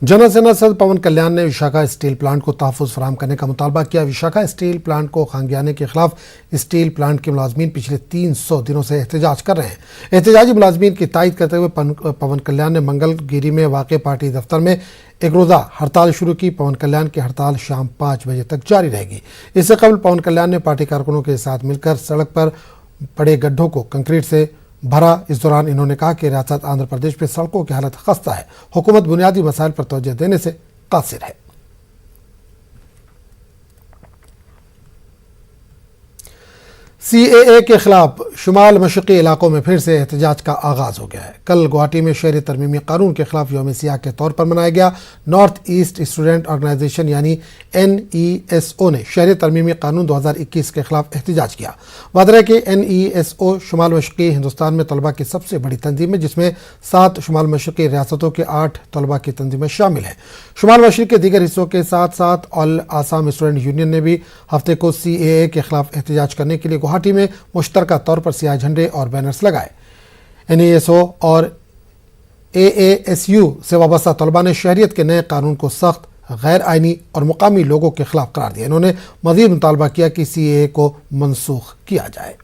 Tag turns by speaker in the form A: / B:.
A: General सेना सदर पवन कल्याण ने विशाखा स्टील प्लांट को तहफ़्फ़ुज़ फराहम करने का मुतालबा किया। विशाखा स्टील प्लांट को खांगियाने के खिलाफ स्टील प्लांट के मुलाजमीन पिछले 300 दिनों से एहतजाज कर रहे हैं। एहतजाजी मुलाजमीन की तायद करते हुए पवन कल्याण ने मंगलगिरी में वाक़ पार्टी दफ्तर में एक रोज़ा हड़ताल शुरू की। पवन कल्याण की हड़ताल शाम 5 बजे तक जारी रहेगी। इससे कबल पवन कल्याण ने पार्टी कारकुनों के साथ मिलकर सड़क पर पड़े गड्ढों को कंक्रीट से भरा। इस दौरान इन्होंने कहा कि रियासत आंध्र प्रदेश में सड़कों की हालत खस्ता है, हुकूमत बुनियादी मसाइल पर तवज्जो देने से कासिर है। CAA के खिलाफ शुमाल मशरक़ी इलाकों में फिर से एहतजाज का आगाज़ हो गया है। कल गुवाहाटी में शहरी तरमीमी कानून के खिलाफ यौम सियाह के तौर पर मनाया गया। नॉर्थ ईस्ट स्टूडेंट ऑर्गेनाइजेशन यानी NESO ने शहरी तरमीमी कानून 2021 के खिलाफ एहतजाज किया। वाज़ेह है कि NESO शुमाल मशरक़ी हिंदुस्तान में तलबा की सबसे बड़ी तंजीम है, जिसमें 7 शुमाल मशरक़ी रियासतों के 8 तलबा की तंजीमें शामिल हैं। शुमाल मशरक़ के दीगर हिस्सों के साथ साथ ऑल आसाम स्टूडेंट यूनियन ने भी हफ्ते को CAA के खिलाफ एहतजाज करने के लिए गुवाहाटी में मुश्तरका तौर पर सियाह झंडे और बैनर्स लगाए। NESO और AASU से वाबस्ता तलबा ने शहरियत के नए कानून को सख्त, गैर आइनी और मुकामी लोगों के खिलाफ करार दिया। इन्होंने मज़ीद मुतालबा किया कि CAA को मनसूख किया जाए।